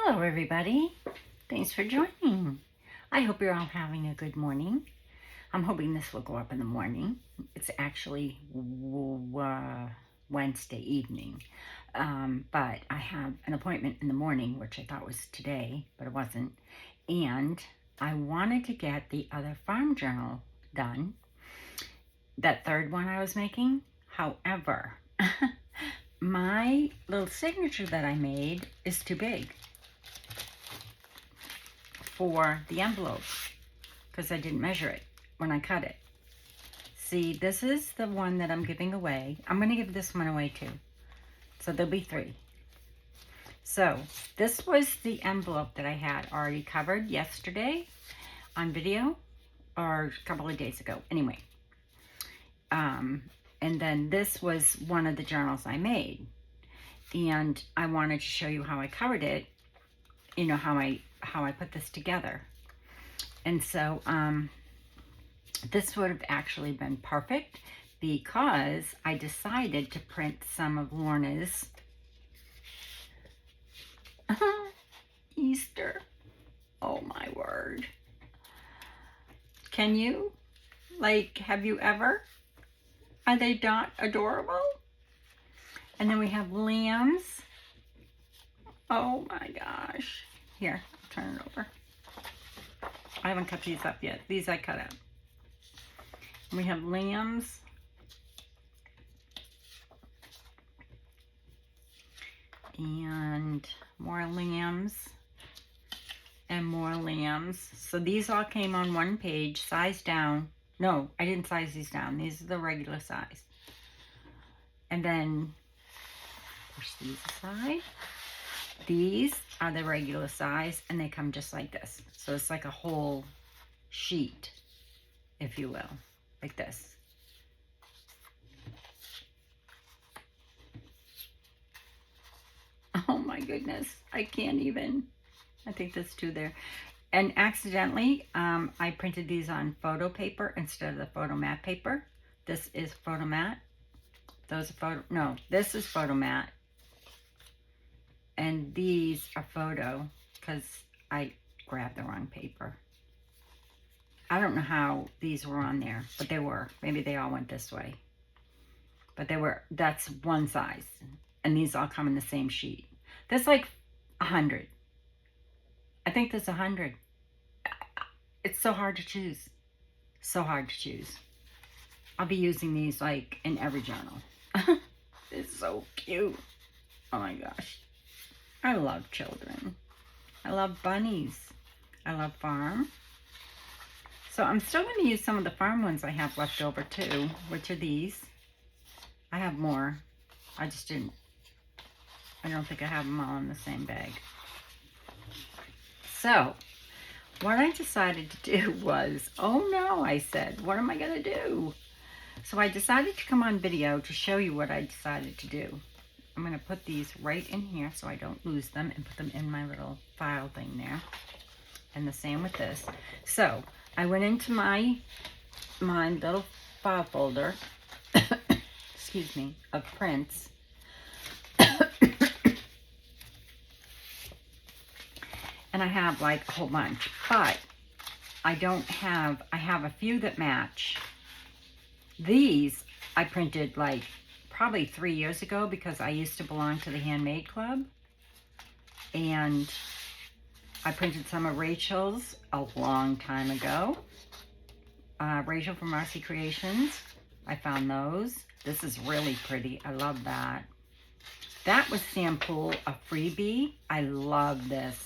Hello everybody, thanks for joining. I hope you're all having a good morning. I'm hoping this will go up in the morning. It's actually Wednesday evening, but I have an appointment in the morning, which I thought was today, but it wasn't. And I wanted to get the other farm journal done, that third one I was making. However, my little signature that I made is too big for the envelope because I didn't measure it when I cut it. See, this is the one that I'm giving away. I'm going to give this one away too. So there'll be 3. So this was the envelope that I had already covered yesterday on video, or a couple of days ago. Anyway, and then this was one of the journals I made. And I wanted to show you how I covered it, you know, how I put this together. And so this would have actually been perfect because I decided to print some of Lorna's Easter. Oh my word. Can you? Like, have you ever? Are they not adorable? And then we have lambs. Oh my gosh. Here, I'll turn it over. I haven't cut these up yet. These I cut out. We have lambs. And more lambs. And more lambs. So these all came on one page, sized down. No, I didn't size these down. These are the regular size. And then push these aside. These are the regular size, and they come just like this. So it's like a whole sheet, if you will, like this. Oh my goodness, I can't even. I think that's 2 there. And accidentally, I printed these on photo paper instead of the photo mat paper. This is photo mat. Those are this is photo mat. And these are photo because I grabbed the wrong paper. I don't know how these were on there, but they were. Maybe they all went this way. But that's one size. And these all come in the same sheet. There's like 100. I think there's 100. It's so hard to choose. So hard to choose. I'll be using these like in every journal. It's so cute. Oh my gosh. I love children. I love bunnies. I love farm. So I'm still going to use some of the farm ones I have left over too, which are these. I have more. I don't think I have them all in the same bag. So what I decided to do was, oh no, I said, what am I going to do? So I decided to come on video to show you what I decided to do. I'm going to put these right in here so I don't lose them and put them in my little file thing there. And the same with this. So I went into my little file folder, excuse me, of prints. And I have like a whole bunch, but I have a few that match. These I printed like probably 3 years ago because I used to belong to the Handmade Club. And I printed some of Rachel's a long time ago. Rachel from Marcy Creations. I found those. This is really pretty. I love that. That was Sam Poole, a freebie. I love this.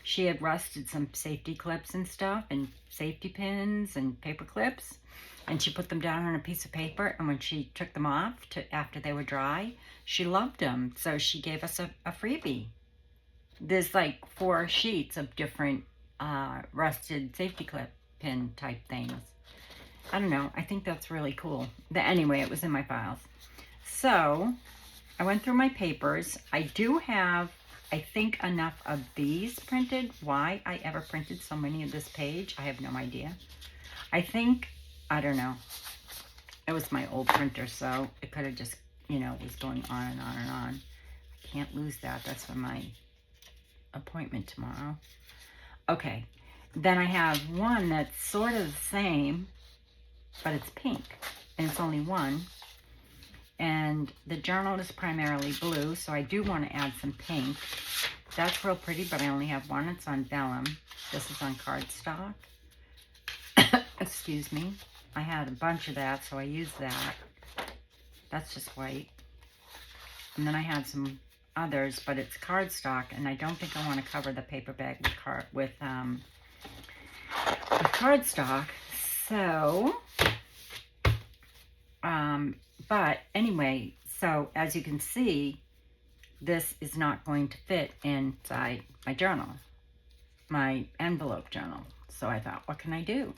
She had rusted some safety clips and stuff, and safety pins and paper clips. And she put them down on a piece of paper, and when she took them off after they were dry, she loved them. So she gave us a freebie. There's like 4 sheets of different rusted safety clip pin type things. I don't know. I think that's really cool. But anyway, it was in my files. So I went through my papers. I do have, I think, enough of these printed. Why I ever printed so many of this page, I have no idea. I don't know. It was my old printer, so it could have just, was going on and on and on. I can't lose that. That's for my appointment tomorrow. Okay. Then I have one that's sort of the same, but it's pink. And it's only one. And the journal is primarily blue, so I do want to add some pink. That's real pretty, but I only have one. It's on vellum. This is on cardstock. Excuse me. I had a bunch of that, so I used that. That's just white. And then I had some others, but it's cardstock, and I don't think I want to cover the paper bag with cardstock. So, but anyway, so as you can see, this is not going to fit inside my journal, my envelope journal. So I thought, what can I do?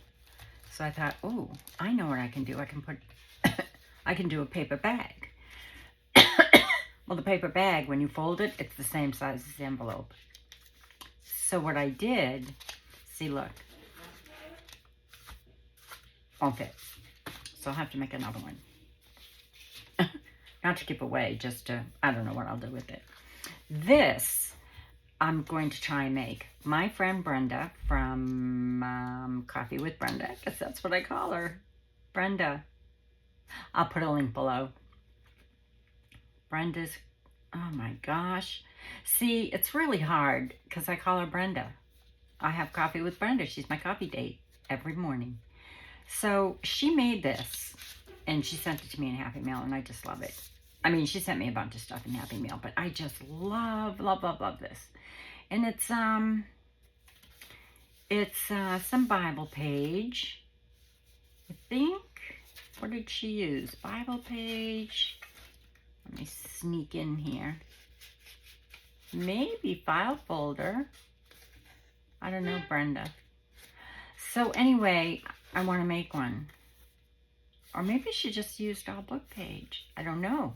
So I thought, oh, I know what I can do. I can put, I can do a paper bag. Well, the paper bag, when you fold it, it's the same size as the envelope. So what I did, see, look, won't fit. So I'll have to make another one. Not to give away, just to, I don't know what I'll do with it. This, I'm going to try and make. My friend Brenda from Coffee with Brenda, I guess that's what I call her, Brenda. I'll put a link below. Brenda's, oh my gosh. See, it's really hard because I call her Brenda. I have coffee with Brenda. She's my coffee date every morning. So she made this and she sent it to me in Happy Mail, and I just love it. I mean, she sent me a bunch of stuff in Happy Mail, but I just love, love, love, love this. And it's some Bible page, I think. What did she use? Bible page. Let me sneak in here. Maybe file folder. I don't know, Brenda. So anyway, I want to make one. Or maybe she just used our book page. I don't know.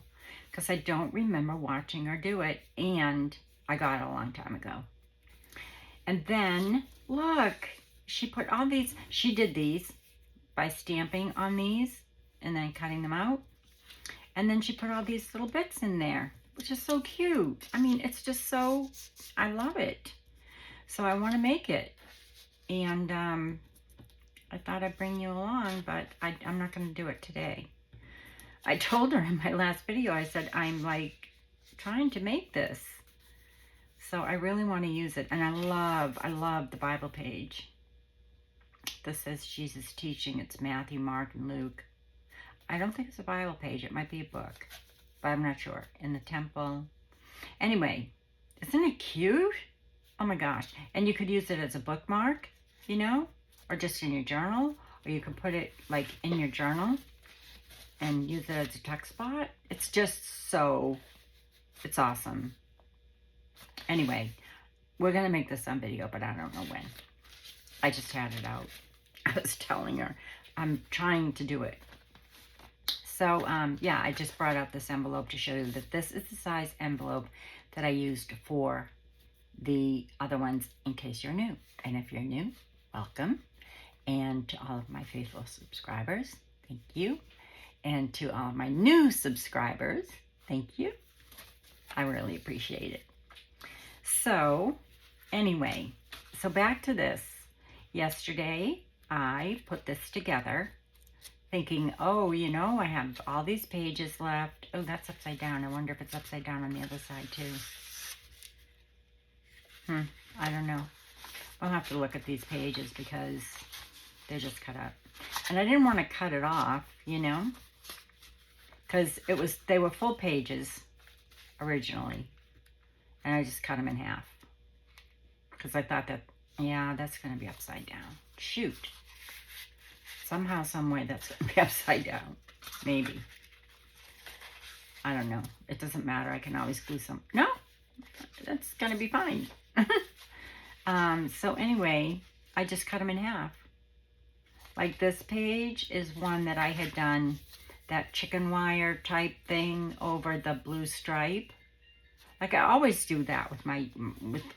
Because I don't remember watching her do it. And I got it a long time ago. And then, look. She put all these. She did these by stamping on these. And then cutting them out. And then she put all these little bits in there. Which is so cute. I mean, it's just so. I love it. So I want to make it. And I thought I'd bring you along, but I'm not going to do it today. I told her in my last video, I said, I'm like trying to make this. So I really want to use it. And I love the Bible page. This says Jesus teaching. It's Matthew, Mark, and Luke. I don't think it's a Bible page. It might be a book, but I'm not sure. In the temple. Anyway, isn't it cute? Oh my gosh. And you could use it as a bookmark, you know, or just in your journal, or you can put it like in your journal and use it as a text spot. It's just so, it's awesome. Anyway, we're going to make this on video, but I don't know when. I just had it out. I was telling her I'm trying to do it. So, yeah, I just brought out this envelope to show you that this is the size envelope that I used for the other ones, in case you're new. And if you're new, welcome. And to all of my faithful subscribers, thank you. And to all of my new subscribers, thank you. I really appreciate it. So, anyway, so back to this. Yesterday, I put this together, thinking, oh, you know, I have all these pages left. Oh, that's upside down. I wonder if it's upside down on the other side, too. I don't know. I'll have to look at these pages because they're just cut up. And I didn't want to cut it off, you know, because they were full pages originally. And I just cut them in half. Because I thought that, yeah, that's going to be upside down. Shoot. Somehow, some way, that's going to be upside down. Maybe. I don't know. It doesn't matter. I can always glue some. No, that's going to be fine. So anyway, I just cut them in half. Like this page is one that I had done that chicken wire type thing over the blue stripe. Like I always do that with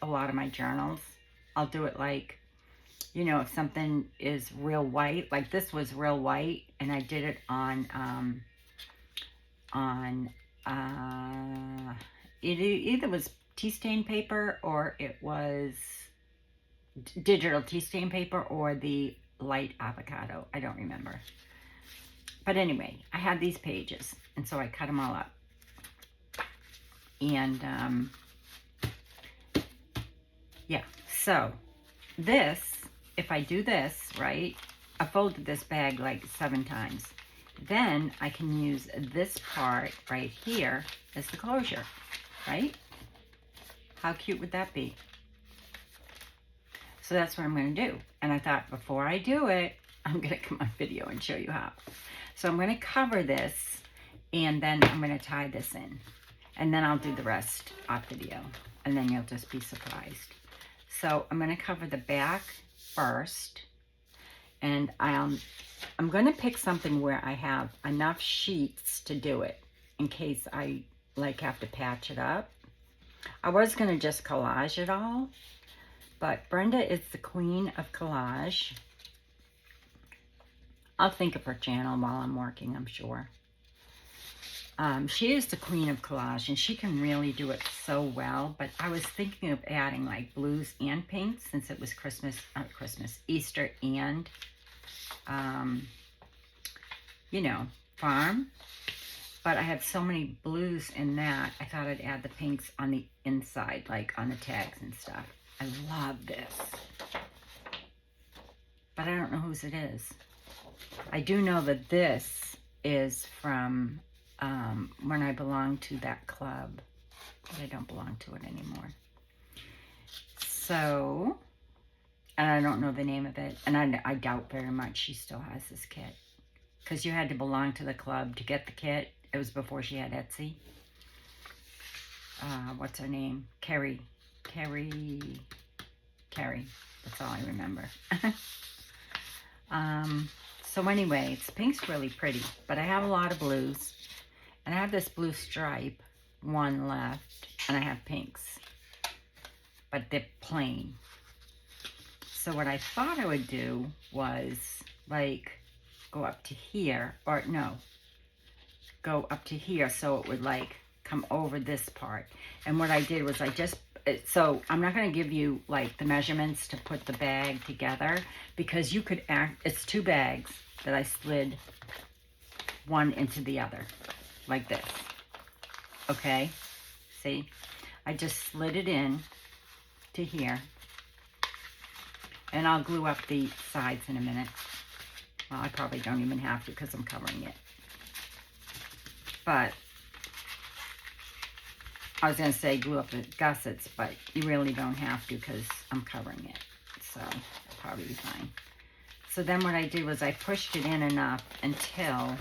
a lot of my journals. I'll do it like, you know, if something is real white, like this was real white, and I did it on it either was tea stain paper, or it was digital tea stain paper, or the light avocado. I don't remember. But anyway, I had these pages, and so I cut them all up. And yeah, so this, if I do this, right, I folded this bag like 7 times. Then I can use this part right here as the closure, right? How cute would that be? So that's what I'm going to do. And I thought before I do it, I'm going to come on video and show you how. So I'm going to cover this, and then I'm going to tie this in. And then I'll do the rest off video. And then you'll just be surprised. So I'm going to cover the back first. And I'm going to pick something where I have enough sheets to do it, in case I like have to patch it up. I was going to just collage it all, but Brenda is the queen of collage. I'll think of her channel while I'm working, I'm sure. She is the queen of collage, and she can really do it so well. But I was thinking of adding like blues and pinks, since it was Easter, and you know, farm. But I have so many blues in that, I thought I'd add the pinks on the inside, like on the tags and stuff. I love this. But I don't know whose it is. I do know that this is from when I belonged to that club. But I don't belong to it anymore. So, and I don't know the name of it. And I doubt very much she still has this kit. Because you had to belong to the club to get the kit. It was before she had Etsy. What's her name? Carrie. That's all I remember. So anyway, pink's really pretty. But I have a lot of blues. And I have this blue stripe, one left. And I have pinks. But they're plain. So what I thought I would do was, like, go up to here, or no, go up to here so it would like come over this part. And what I did was so I'm not going to give you like the measurements to put the bag together, because you could it's 2 bags that I slid one into the other like this. Okay, see, I just slid it in to here, and I'll glue up the sides in a minute. Well, I probably don't even have to, because I'm covering it. But I was going to say glue up the gussets, but you really don't have to, because I'm covering it. So it'll probably be fine. So then what I did was I pushed it in enough until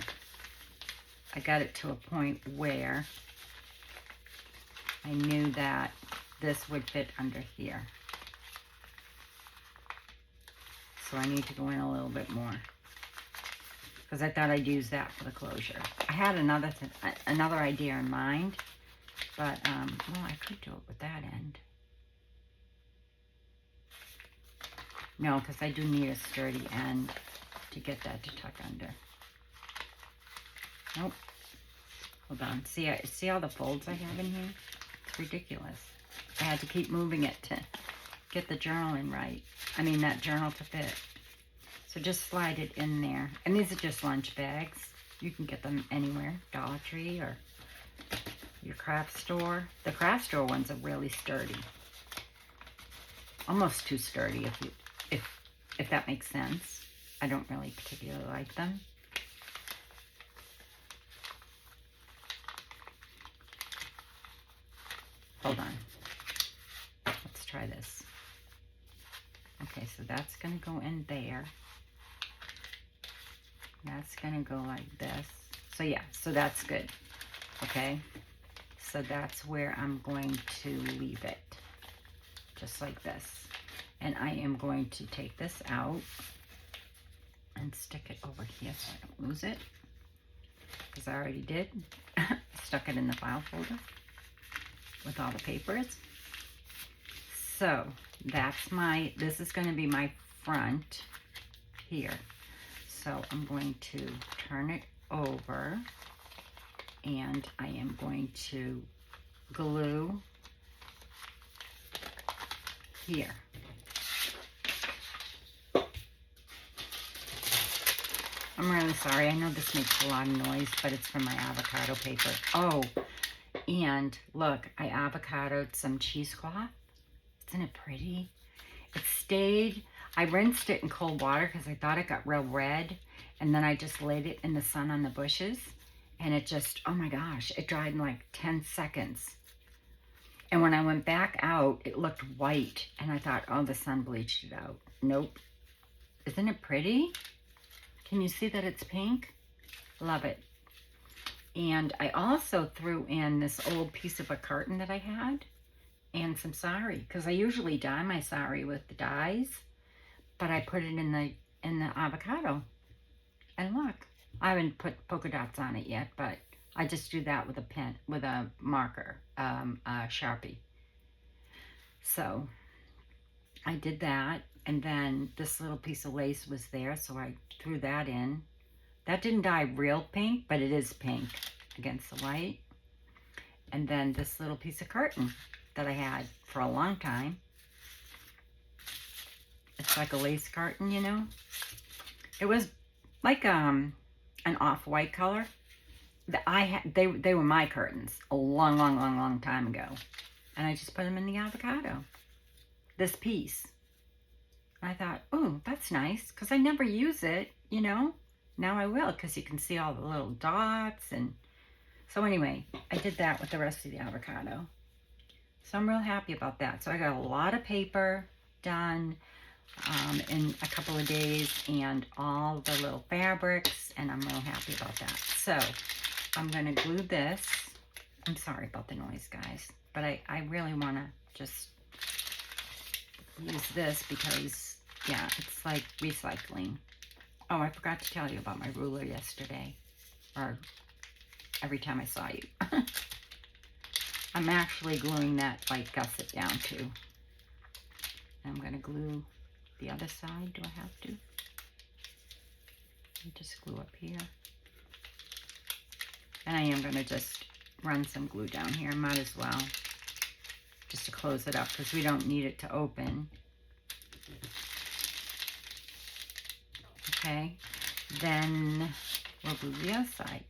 I got it to a point where I knew that this would fit under here. So I need to go in a little bit more, because I thought I'd use that for the closure. I had another idea in mind, but, well, I could do it with that end. No, because I do need a sturdy end to get that to tuck under. Nope. Hold on. See all the folds I have in here? It's ridiculous. I had to keep moving it to get the journal in right. I mean, that journal to fit. So just slide it in there. And these are just lunch bags. You can get them anywhere. Dollar Tree or your craft store. The craft store ones are really sturdy. Almost too sturdy, if that makes sense. I don't really particularly like them. Hold on. Let's try this. Okay, so that's going to go in there. That's going to go like this. So yeah, so that's good. Okay, so that's where I'm going to leave it. Just like this. And I am going to take this out and stick it over here so I don't lose it. Because I already did. Stuck it in the file folder with all the papers. So that's this is going to be my front here. So I'm going to turn it over, and I am going to glue here. I'm really sorry. I know this makes a lot of noise, but it's from my avocado paper. Oh, and look, I avocadoed some cheesecloth. Isn't it pretty? It stayed. I rinsed it in cold water because I thought it got real red. And then I just laid it in the sun on the bushes. And it just, oh my gosh, it dried in like 10 seconds. And when I went back out, it looked white. And I thought, oh, the sun bleached it out. Nope. Isn't it pretty? Can you see that it's pink? Love it. And I also threw in this old piece of a carton that I had and some sari, because I usually dye my sari with the dyes, but I put it in the avocado. And look, I haven't put polka dots on it yet, but I just do that with a pen, with a marker, a Sharpie. So I did that, and then this little piece of lace was there, so I threw that in. That didn't dye real pink, but it is pink against the light. And then this little piece of curtain that I had for a long time. It's like a lace curtain, you know. It was like an off-white color. They were my curtains a long time ago, and I just put them in the avocado. This piece. I thought, oh, that's nice, because I never use it, you know. Now I will, because you can see all the little dots. And so anyway, I did that with the rest of the avocado. So I'm real happy about that. So I got a lot of paper done in a couple of days, and all the little fabrics, and I'm real happy about that. So I'm going to glue this. I'm sorry about the noise, guys, but I really want to just use this because, yeah, it's like recycling. Oh, I forgot to tell you about my ruler yesterday, or every time I saw you. I'm actually gluing that like gusset down too. I'm going to glue the other side. Do I have to? Just glue up here. And I am going to just run some glue down here. Might as well. Just to close it up because we don't need it to open. Okay. Then we'll glue the other side.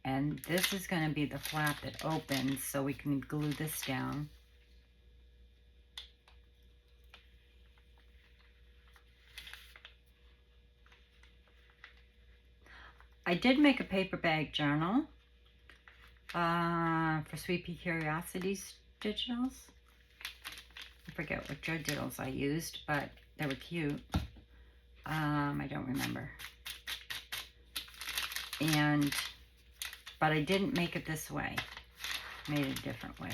And this is going to be the flap that opens, so we can glue this down. I did make a paper bag journal for Sweet Pea Curiosities digitals. I forget what digitals I used, but they were cute. I don't remember. But I didn't make it this way. Made it a different way.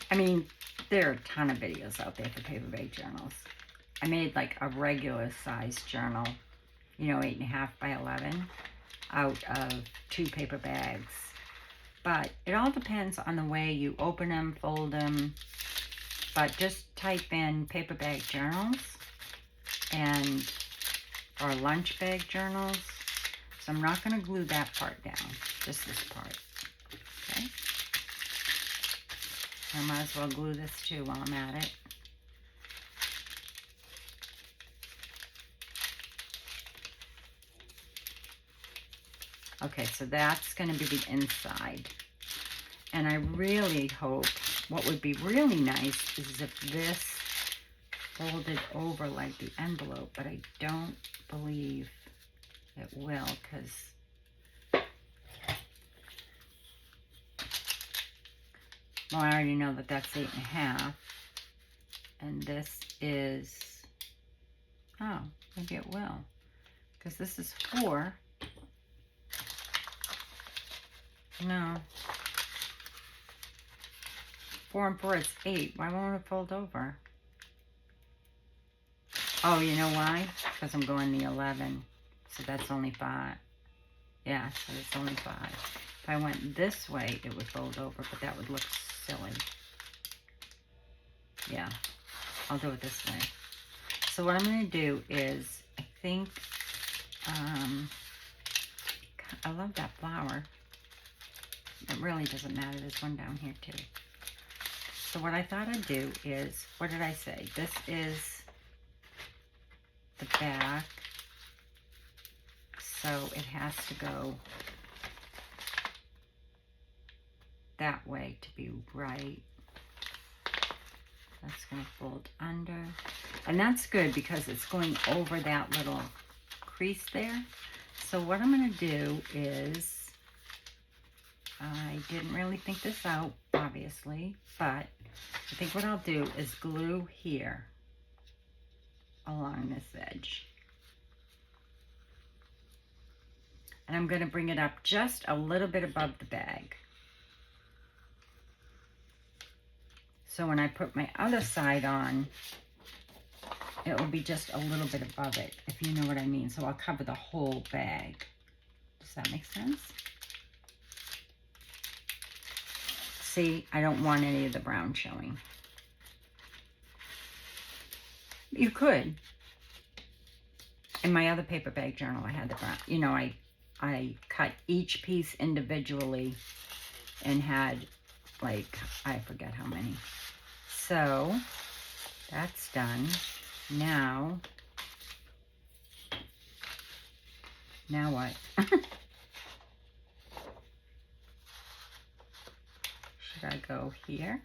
I mean, there are a ton of videos out there for paper bag journals. I made like a regular size journal, you know, 8.5 by 11, out of 2 paper bags. But it all depends on the way you open them, fold them. But just type in paper bag journals or lunch bag journals. So I'm not going to glue that part down, just this part. Okay. I might as well glue this too while I'm at it. Okay, so that's going to be the inside. And I really hope, what would be really nice is if this folded over like the envelope, but I don't believe it will, because, well, I already know that that's 8.5. And this is, oh, maybe it will, because this is 4. No. 4 and 4 is 8. Why won't it fold over? Oh, you know why? Because I'm going the 11. So that's only 5. Yeah, so it's only 5. If I went this way, it would fold over, but that would look silly. Yeah, I'll do it this way. So what I'm going to do is, I think, I love that flower. it really doesn't matter. There's one down here too. So what I thought I'd do is, what did I say? This is the back. So it has to go that way to be right. That's going to fold under. And that's good because it's going over that little crease there. So what I'm going to do is, I didn't really think this out, obviously, but I think what I'll do is glue here along this edge. And I'm going to bring it up just a little bit above the bag. So when I put my other side on, it will be just a little bit above it, if you know what I mean. So I'll cover the whole bag. Does that make sense? See, I don't want any of the brown showing. You could. In my other paper bag journal, I had the brown. You know, I cut each piece individually and had, like, I forget how many. So that's done. Now what? Should I go here?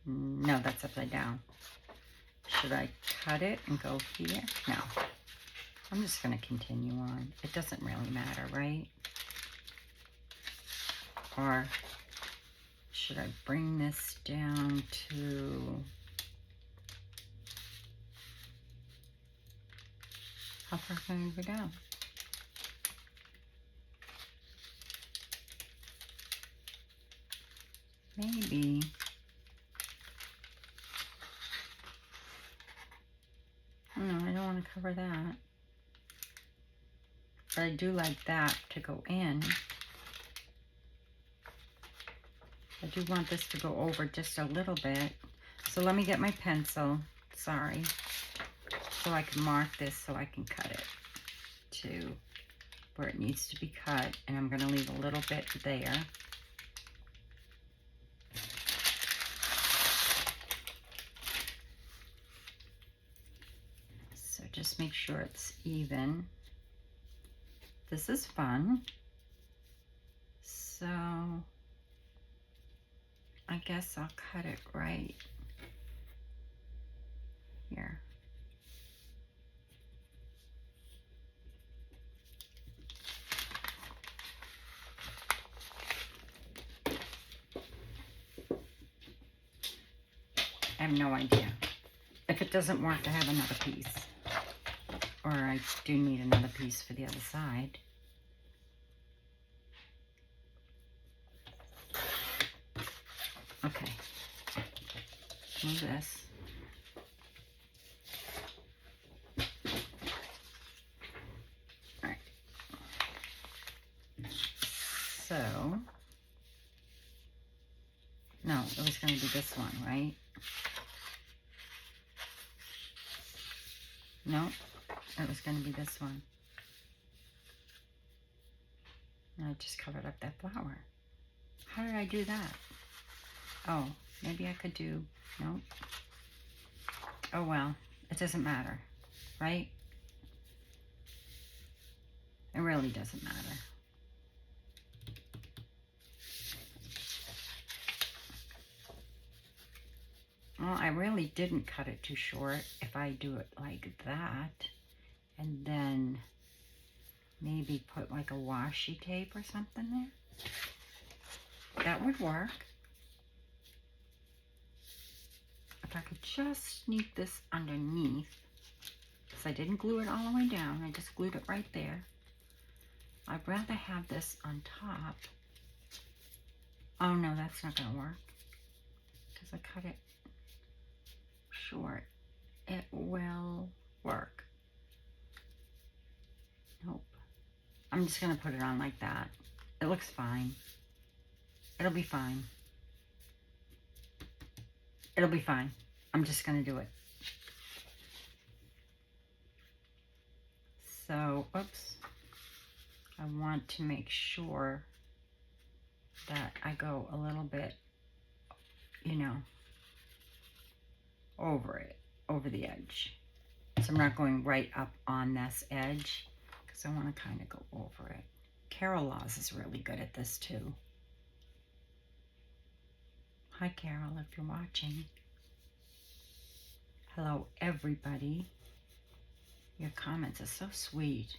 No, that's upside down. Should I cut it and go here? No. I'm just going to continue on. It doesn't really matter, right? Or should I bring this down to... How far can I go down? Maybe. No, I don't want to cover that. But I do like that to go in. I do want this to go over just a little bit. So let me get my pencil. Sorry. So I can mark this so I can cut it to where it needs to be cut. And I'm going to leave a little bit there. So just make sure it's even. This is fun. So I guess I'll cut it right here. I have no idea. If it doesn't work, I have another piece. Or I do need another piece for the other side. Okay. Move this. All right. So, no, it was going to be this one, right? No, it was going to be this one. And I just covered up that flower. How did I do that? Oh, maybe I could do, no. Oh well, it doesn't matter, right? It really doesn't matter. Well, I really didn't cut it too short if I do it like that. And then maybe put like a washi tape or something there. That would work. If I could just sneak this underneath, because I didn't glue it all the way down, I just glued it right there. I'd rather have this on top. Oh no, that's not gonna work, because I cut it short. It will work. Nope. I'm just gonna put it on like that. It looks fine. It'll be fine. It'll be fine. I'm just gonna do it. So, oops. I want to make sure that I go a little bit, you know, over it, over the edge. So I'm not going right up on this edge because I want to kind of go over it. Carol Laws is really good at this too. Hi Carol, if you're watching. Hello everybody. Your comments are so sweet.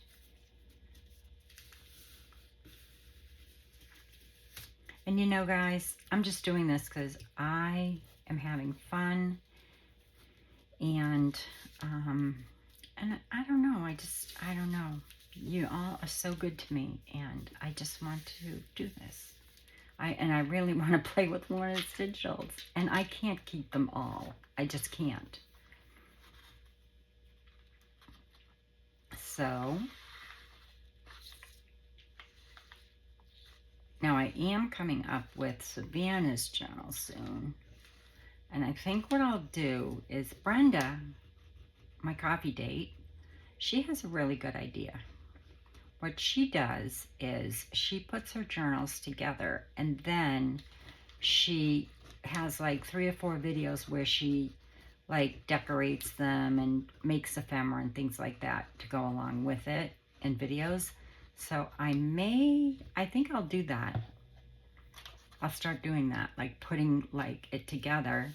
And you know guys, I'm just doing this because I am having fun. And I don't know, I don't know. You all are so good to me, and I just want to do this. I really want to play with Lorna's digitals, and I can't keep them all. I just can't. So, now I am coming up with Savannah's journal soon. And I think what I'll do is Brenda, my coffee date, she has a really good idea. What she does is she puts her journals together, and then she has like 3 or 4 videos where she like decorates them and makes ephemera and things like that to go along with it in videos. So I think I'll do that. I'll start doing that, like putting like it together.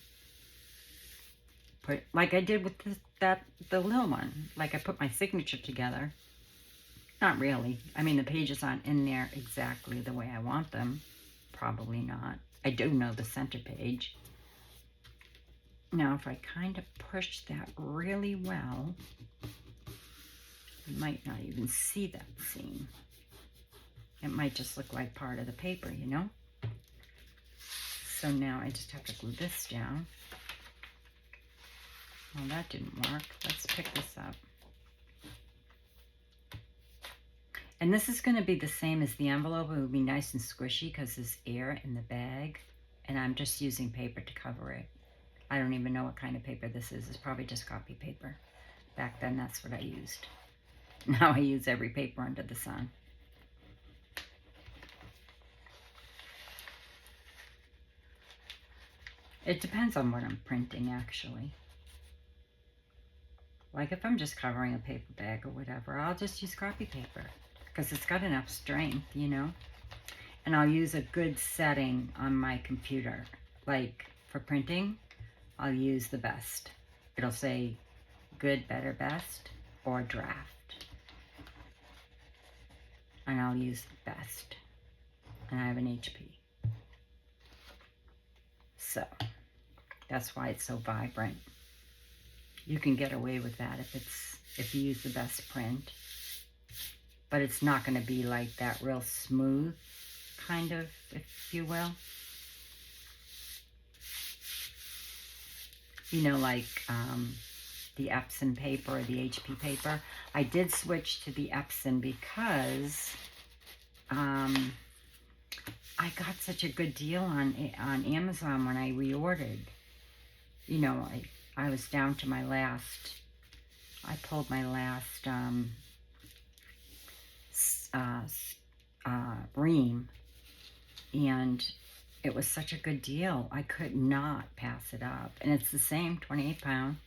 Like I did with the little one. Like I put my signature together. Not really. I mean, the pages aren't in there exactly the way I want them. Probably not. I do know the center page. Now, if I kind of push that really well, you might not even see that seam. It might just look like part of the paper, you know? So now I just have to glue this down. Well, that didn't work. Let's pick this up. And this is going to be the same as the envelope. It would be nice and squishy because there's air in the bag. And I'm just using paper to cover it. I don't even know what kind of paper this is. It's probably just copy paper. Back then, that's what I used. Now I use every paper under the sun. It depends on what I'm printing, actually. Like if I'm just covering a paper bag or whatever, I'll just use copy paper because it's got enough strength, you know? And I'll use a good setting on my computer. Like for printing, I'll use the best. It'll say good, better, best, or draft. And I'll use the best. And I have an HP. So that's why it's so vibrant. You can get away with that if you use the best print. But it's not going to be like that real smooth kind of, if you will. You know, like the Epson paper or the HP paper. I did switch to the Epson because I got such a good deal on Amazon when I reordered. You know, I was down to my last, I pulled my last ream, and it was such a good deal. I could not pass it up. And it's the same 28 pound.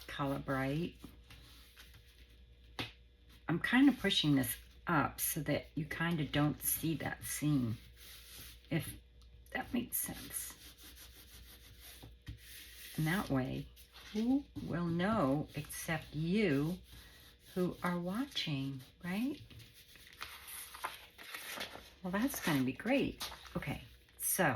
Color Bright. I'm kind of pushing this up so that you kind of don't see that seam, if that makes sense. And that way, who will know except you who are watching, right? Well, that's going to be great. Okay, so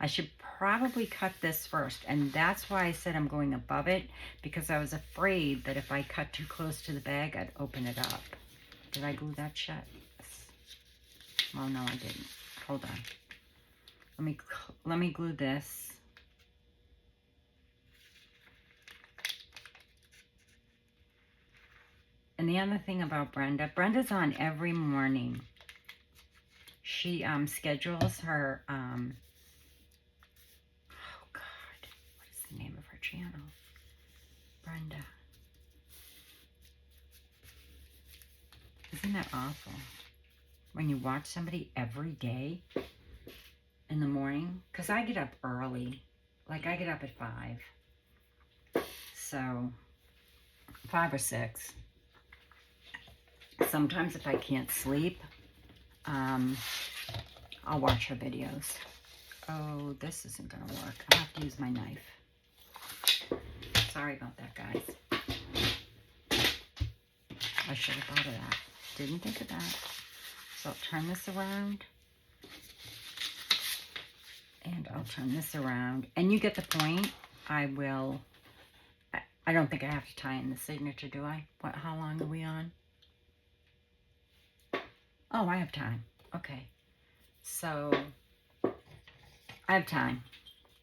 I should probably cut this first, and that's why I said I'm going above it, because I was afraid that if I cut too close to the bag, I'd open it up. Did I glue that shut? Yes. Well, no, I didn't. Hold on. Let me glue this. And the other thing about Brenda's on every morning. She schedules her, oh God, what is the name of her channel? Brenda. Isn't that awful? when you watch somebody every day in the morning, because I get up early. Like, I get up at 5. So, 5 or 6. Sometimes if I can't sleep, I'll watch her videos. Oh, this isn't going to work. I'll have to use my knife. Sorry about that, guys. I should have thought of that. Didn't think of that. So I'll turn this around. And I'll turn this around. And you get the point. I don't think I have to tie in the signature, do I? How long are we on? Oh, I have time. Okay. So, I have time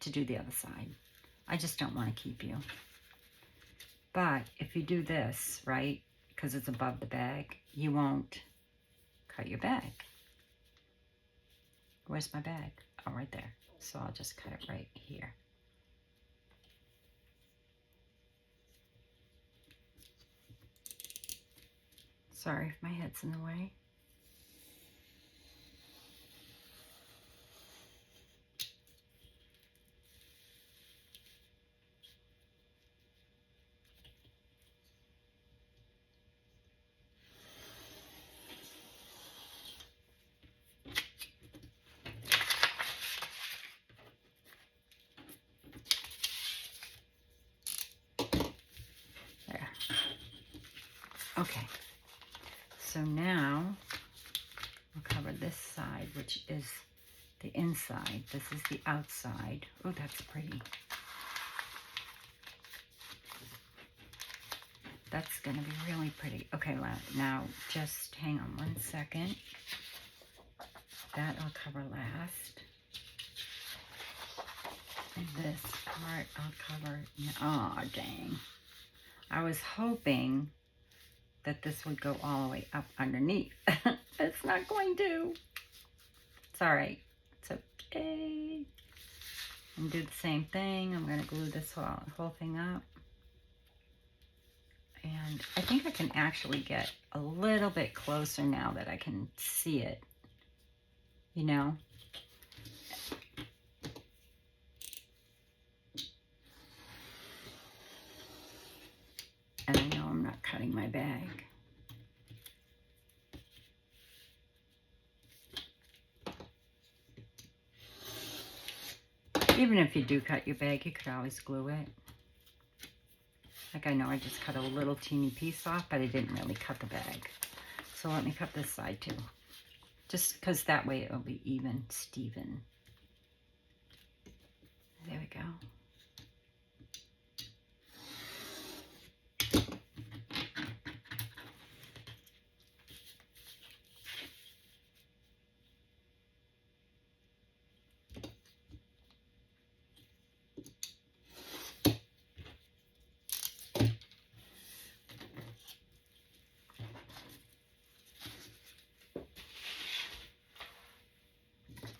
to do the other side. I just don't want to keep you. But if you do this, right, because it's above the bag, you won't cut your bag. Where's my bag? Oh, right there. So I'll just cut it right here. Sorry if my head's in the way. There. Okay. So now I'll cover this side, which is the inside. This is the outside. Oh, that's pretty. That's going to be really pretty. Okay, now just hang on one second. That I'll cover last. And this part I'll cover. Oh, dang. I was hoping that this would go all the way up underneath. It's not going to. It's all right. It's okay. I'm going to do the same thing. I'm going to glue this whole thing up. And I think I can actually get a little bit closer now that I can see it. You know? And I know I'm not cutting my bag. Even if you do cut your bag, you could always glue it. Like, I know I just cut a little teeny piece off, but I didn't really cut the bag. So let me cut this side too. Just because that way it'll be even, Steven. There we go.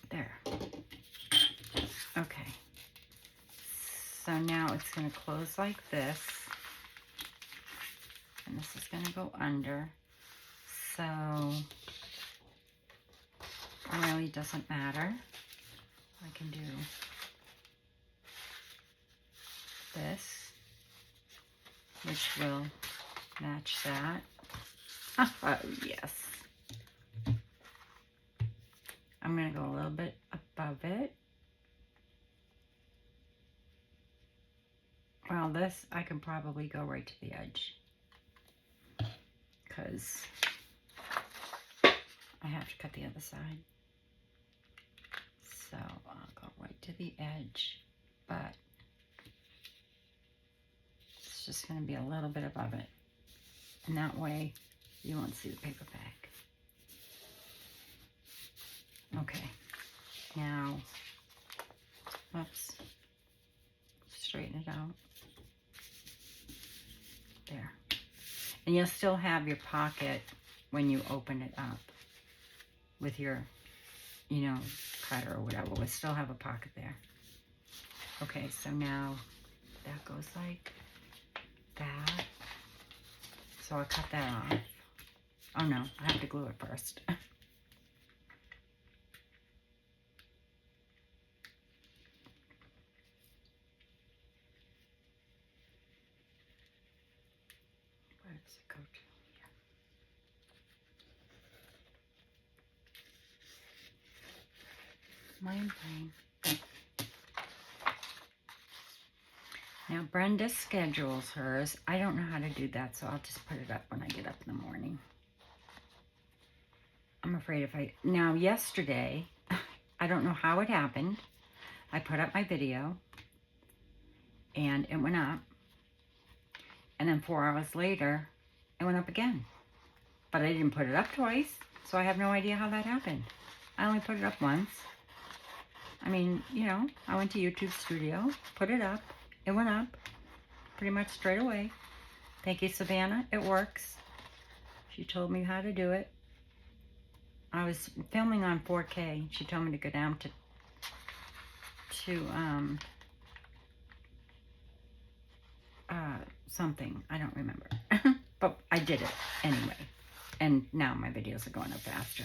There. Okay. So now it's going to close like this. And this is going to go under. So it really doesn't matter. I can do this, which will match that. Oh, yes. I'm going to go a little bit above it. Well, this, I can probably go right to the edge, because I have to cut the other side. So I'll go right to the edge, but it's just going to be a little bit above it. And that way you won't see the paper bag. Okay, now, oops, straighten it out. There. And you'll still have your pocket when you open it up with your, you know, cutter or whatever. We'll still have a pocket there. Okay, so now that goes like that. So I'll cut that off. Oh no, I have to glue it first. does it go to? Mind brain. Now Brenda schedules hers. I don't know how to do that, so I'll just put it up when I get up in the morning. I'm afraid if I... Now yesterday, I don't know how it happened. I put up my video and it went up. And then 4 hours later, it went up again. But I didn't put it up twice, so I have no idea how that happened. I only put it up once. I mean, you know, I went to YouTube Studio, put it up. It went up pretty much straight away. Thank you, Savannah. It works. She told me how to do it. I was filming on 4K. She told me to go down to something. I don't remember. But I did it anyway. And now my videos are going up faster.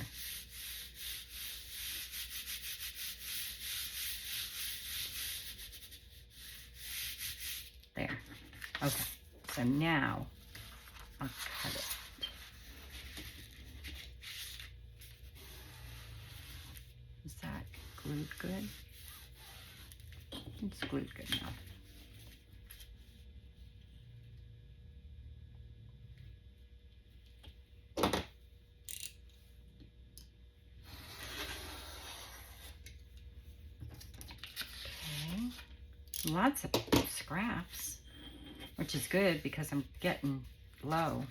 There. Okay. So now I'll cut it. Is that glued good? It's glued good enough. Okay. Lots of scraps, which is good because I'm getting low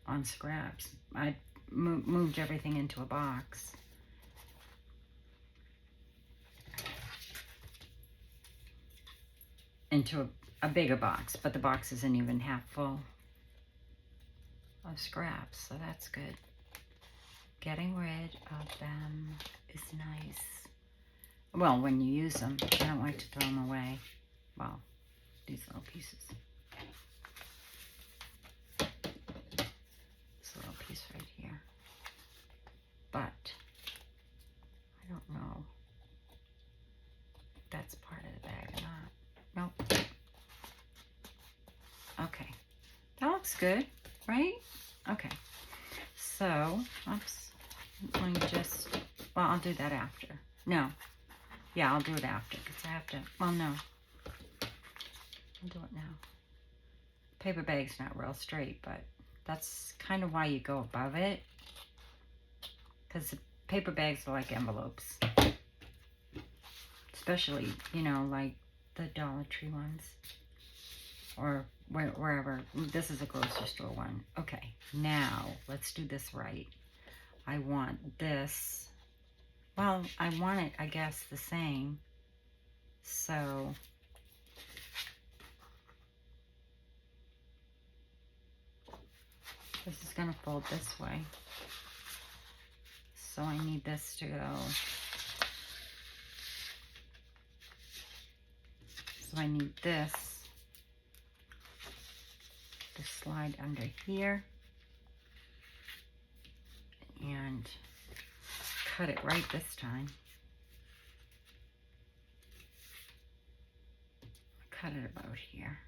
on scraps. I moved everything into a box. Into a bigger box, but the box isn't even half full of scraps, so that's good. Getting rid of them is nice. Well, when you use them, I don't like to throw them away. Well, these little pieces. This little piece right here. But I don't know if that's part of the bag or not. Nope. Okay. That looks good, right? Okay. So, oops. Let me just, well, I'll do that after. No. Yeah, I'll do it after because I have to, well, no. I'll do it now. Paper bag's not real straight, but that's kind of why you go above it. Because the paper bags are like envelopes. Especially, you know, like the Dollar Tree ones. Or wherever. This is a grocery store one. Okay, now let's do this right. I want this. Well, I want it, I guess, the same. So this is going to fold this way. So I need this to go. So I need this to slide under here and cut it right this time. Cut it about here.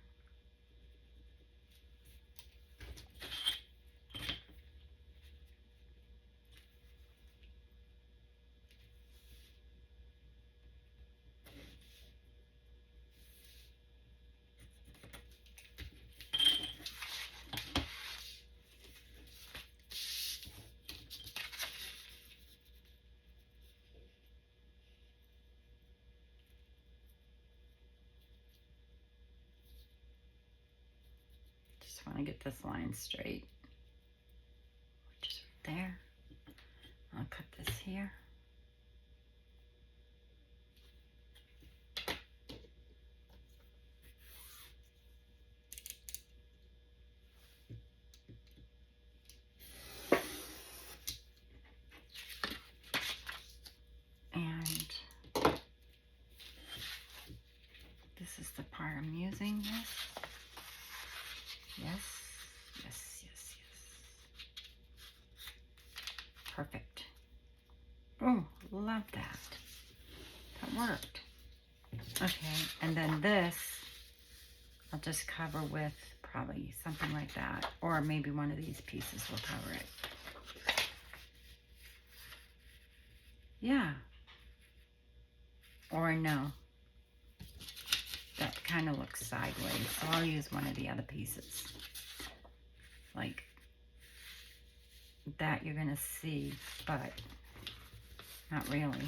Just want to get this line straight. Just right there. I'll cut this here. And this is the part I'm using this. Yes, yes, yes, yes. Perfect. Oh, love that. That worked. Okay, and then this, I'll just cover with probably something like that. Or maybe one of these pieces will cover it. Yeah. Or no. That kind of looks sideways. So I'll use one of the other pieces. Like that you're going to see, but not really.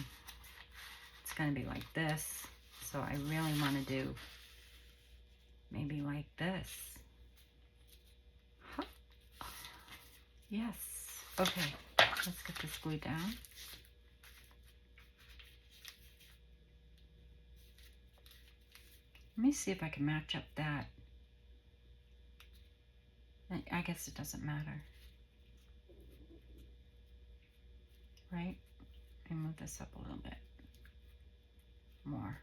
It's going to be like this. So I really want to do maybe like this. Huh. Yes. Okay. Let's get this glued down. Let me see if I can match up that. I guess it doesn't matter. Right? And move this up a little bit more.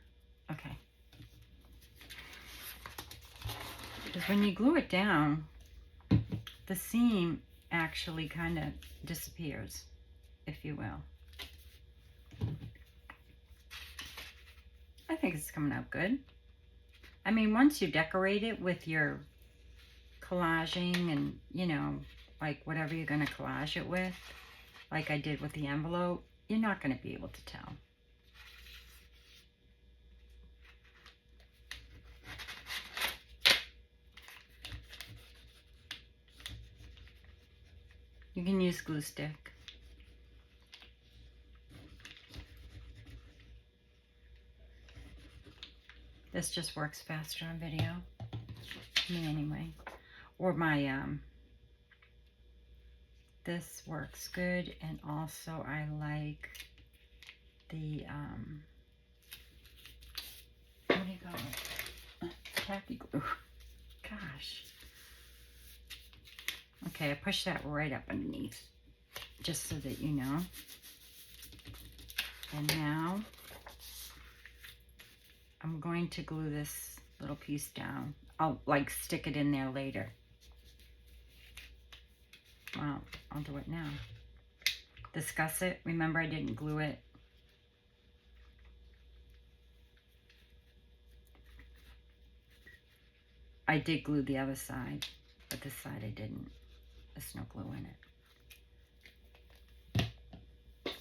Okay. Because when you glue it down, the seam actually kind of disappears, if you will. I think it's coming out good. I mean, once you decorate it with your collaging and, you know, like whatever you're going to collage it with, like I did with the envelope, you're not going to be able to tell. You can use glue stick. This just works faster on video. Me anyway. Or my, this works good, and also I like the, what do you call it? Tacky glue. Gosh. Okay, I push that right up underneath, just so that you know. And now, I'm going to glue this little piece down. I'll like stick it in there later. Well, I'll do it now. Discuss it. Remember, I didn't glue it. I did glue the other side, but this side I didn't. There's no glue in it.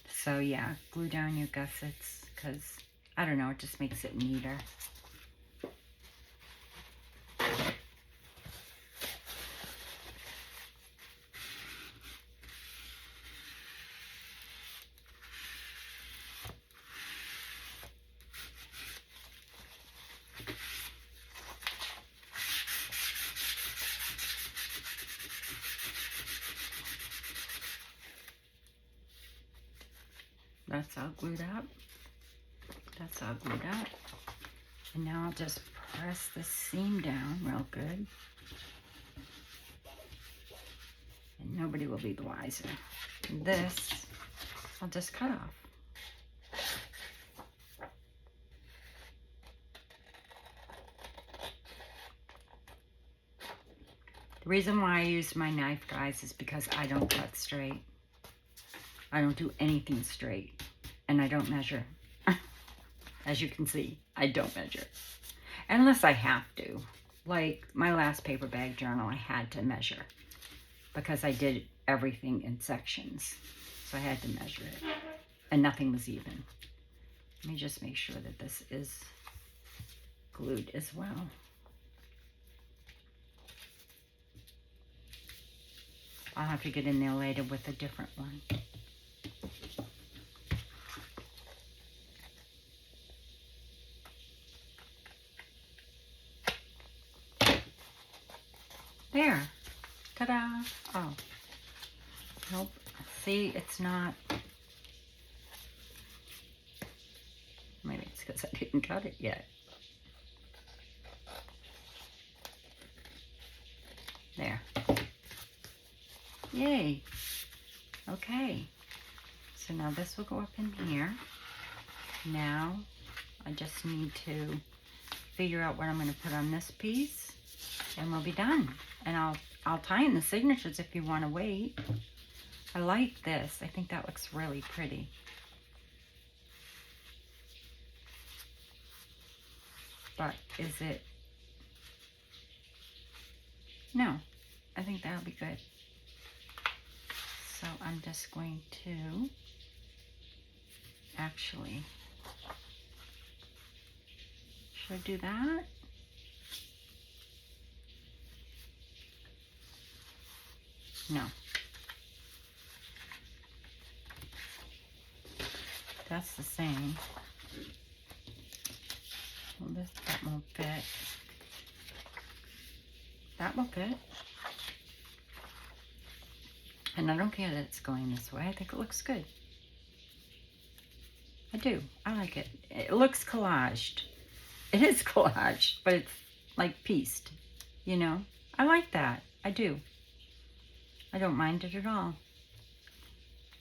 So yeah, glue down your gussets, because, I don't know, it just makes it neater. That's all glued up. That's all glued up. And now I'll just press the seam down real good. And nobody will be the wiser. And this, I'll just cut off. The reason why I use my knife, guys, is because I don't cut straight. I don't do anything straight. And I don't measure. As you can see, I don't measure. Unless I have to. Like my last paper bag journal, I had to measure. Because I did everything in sections. So I had to measure it. And nothing was even. Let me just make sure that this is glued as well. I'll have to get in there later with a different one. There. Ta-da. Oh. Nope. See, it's not. Maybe it's because I didn't cut it yet. There. Yay. Okay. So now this will go up in here. Now I just need to figure out what I'm going to put on this piece, and we'll be done. And I'll tie in the signatures if you want to wait. I like this. I think that looks really pretty. But is it No, I think that'll be good. So I'm just going to actually, should I do that? No. That's the same. Well, that won't fit. That will fit. And I don't care that it's going this way. I think it looks good. I do. I like it. It looks collaged. It is collaged, but it's like pieced, you know? I like that. I do. I don't mind it at all.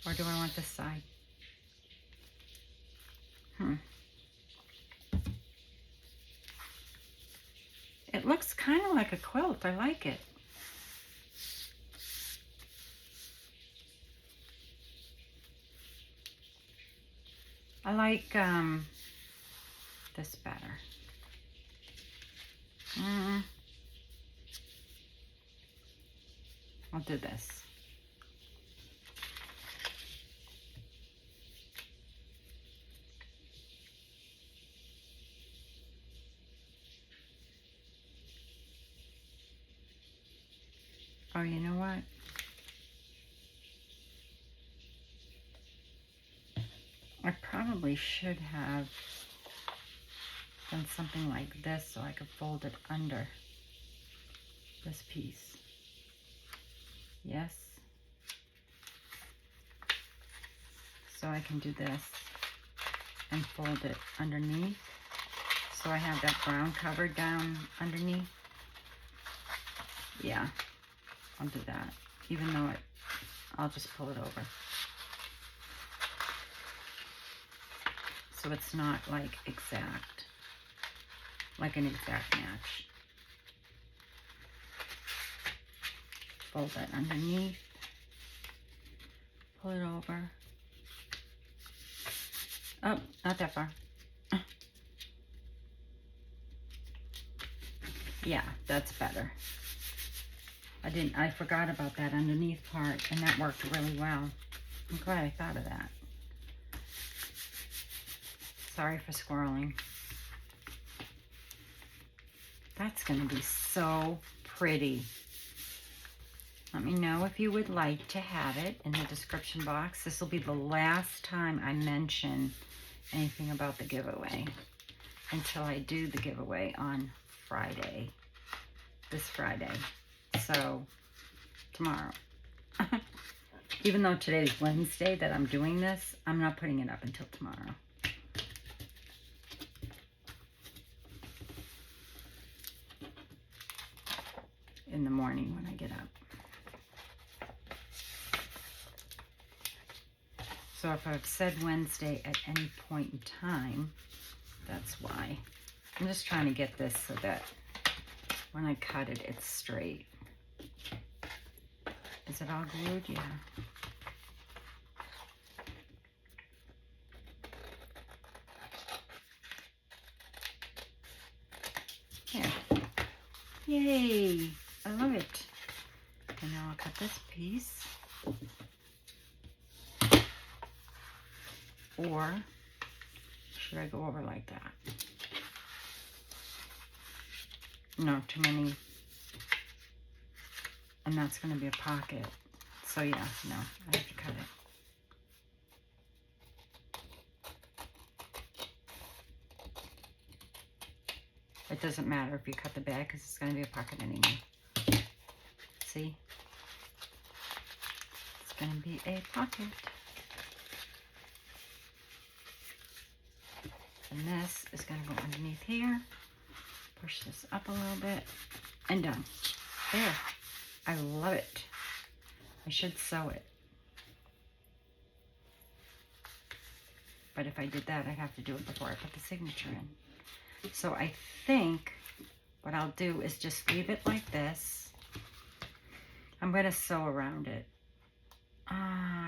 Or do I want this side? It looks kind of like a quilt. I like it. I like this better. I'll do this. Oh, you know what? I probably should have done something like this so I could fold it under this piece. Yes. So I can do this and fold it underneath. So I have that brown covered down underneath. Yeah, I'll do that. Even though I'll just pull it over. So it's not like exact, like an exact match. Fold that underneath, pull it over. Oh, not that far. Yeah, that's better. I forgot about that underneath part, and that worked really well. I'm glad I thought of that. Sorry for squirreling. That's gonna be so pretty. Let me know if you would like to have it in the description box. This will be the last time I mention anything about the giveaway until I do the giveaway on Friday, this Friday. So tomorrow. Even though today's Wednesday that I'm doing this, I'm not putting it up until tomorrow. In the morning when I get up. So if I've said Wednesday at any point in time, that's why. I'm just trying to get this so that when I cut it, it's straight. Is it all glued? Yeah. There. Yay! I love it. And now I'll cut this piece. Or should I go over like that? No, too many. And that's going to be a pocket. So yeah, no, I have to cut it. It doesn't matter if you cut the bag because it's going to be a pocket anyway. See? It's going to be a pocket. And this is going to go underneath here. Push this up a little bit. And done. There. I love it. I should sew it. But if I did that, I'd have to do it before I put the signature in. So I think what I'll do is just leave it like this. I'm going to sew around it.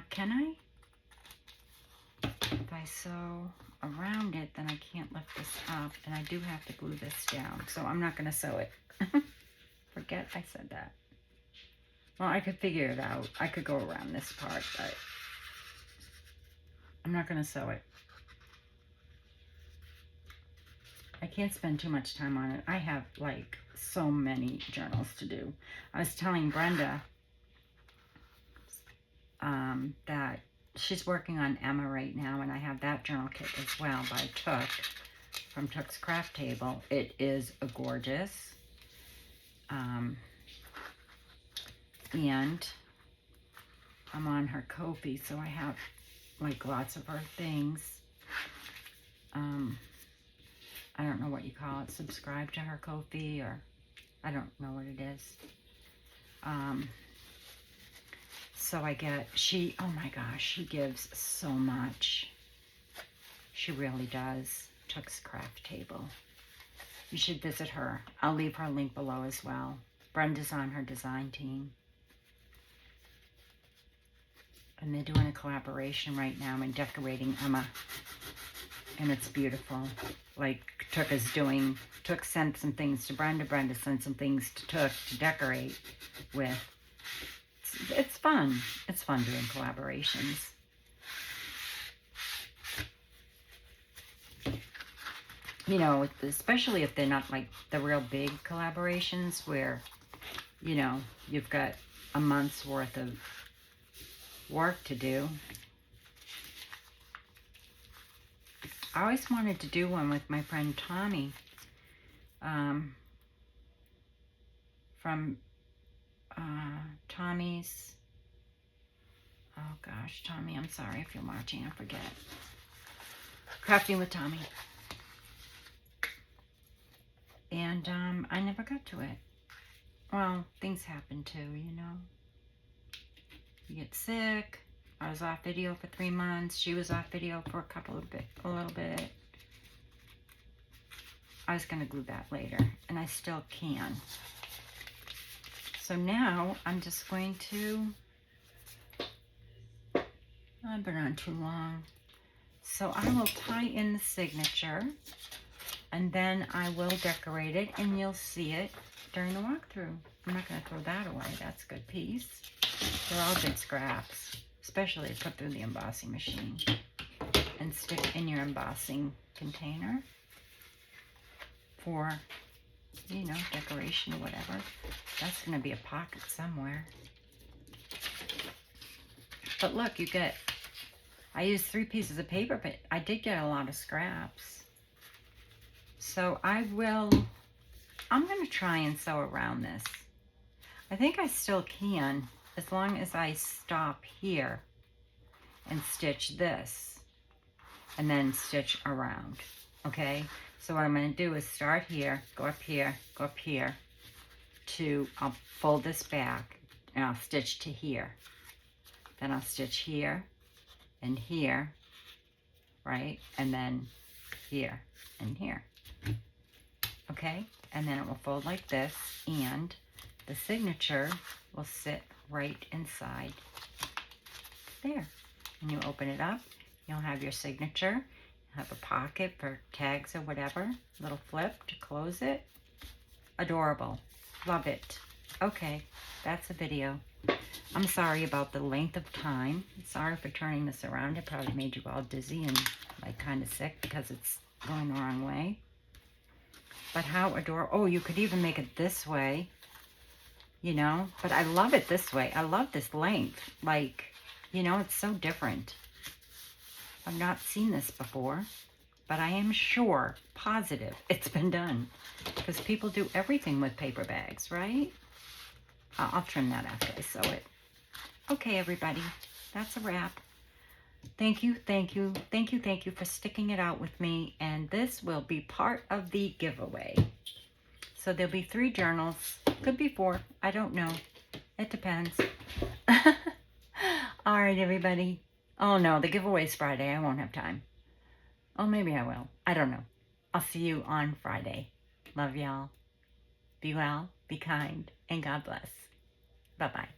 Can I? If I sew around it, then I can't lift this up, and I do have to glue this down. So I'm not going to sew it. forget I said that. Well, I could figure it out. I could go around this part, but I'm not going to sew it. I can't spend too much time on it. I have like so many journals to do. I was telling Brenda that she's working on Emma right now, and I have that journal kit as well by Took from Took's Craft Table. It is a gorgeous. And I'm on her Ko-fi, so I have like lots of her things. I don't know what you call it, subscribe to her Ko-fi, or I don't know what it is. So I get, oh my gosh, she gives so much. She really does. Took's Craft Table. You should visit her. I'll leave her link below as well. Brenda's on her design team. And they're doing a collaboration right now in decorating Emma. And it's beautiful. Like Took sent some things to Brenda. Brenda sent some things to Took to decorate with. It's fun. It's fun doing collaborations. You know, especially if they're not like the real big collaborations where, you know, you've got a month's worth of work to do. I always wanted to do one with my friend Tommy from Tommy's, oh gosh, Tommy, I'm sorry if you're watching, I forget. Crafting with Tommy. And I never got to it. Well, things happen too, you know. You get sick. I was off video for 3 months. She was off video for a little bit. I was going to glue that later, and I still can. So now I'm just going to, I've been on too long. So I will tie in the signature, and then I will decorate it, and you'll see it during the walkthrough. I'm not going to throw that away. That's a good piece. They're all good scraps, especially if put through the embossing machine and stick in your embossing container for, you know, decoration or whatever. That's going to be a pocket somewhere. But look, you get, I used 3 pieces of paper, but I did get a lot of scraps. So I'm going to try and sew around this. I think I still can, as long as I stop here and stitch this and then stitch around, okay? So what I'm going to do is start here, go up here, I'll fold this back and I'll stitch to here. Then I'll stitch here and here, right? And then here and here, okay? And then it will fold like this, and the signature will sit right inside there. And you open it up, you'll have your signature, have a pocket for tags or whatever, little flip to close it. Adorable. Love it. Okay, that's the video. I'm sorry about the length of time. Sorry for turning this around. It probably made you all dizzy and like kind of sick because it's going the wrong way. But how adorable. Oh, you could even make it this way, you know, but I love it this way. I love this length. Like, you know, it's so different. I've not seen this before, but I am sure, positive, it's been done because people do everything with paper bags, right? I'll trim that after I sew it. Okay, everybody, that's a wrap. Thank you for sticking it out with me, and this will be part of the giveaway. So there'll be 3 journals, could be 4, I don't know, it depends. All right, everybody. Oh no, the giveaway's Friday, I won't have time. Oh, maybe I will, I don't know. I'll see you on Friday. Love y'all. Be well, be kind, and God bless. Bye-bye.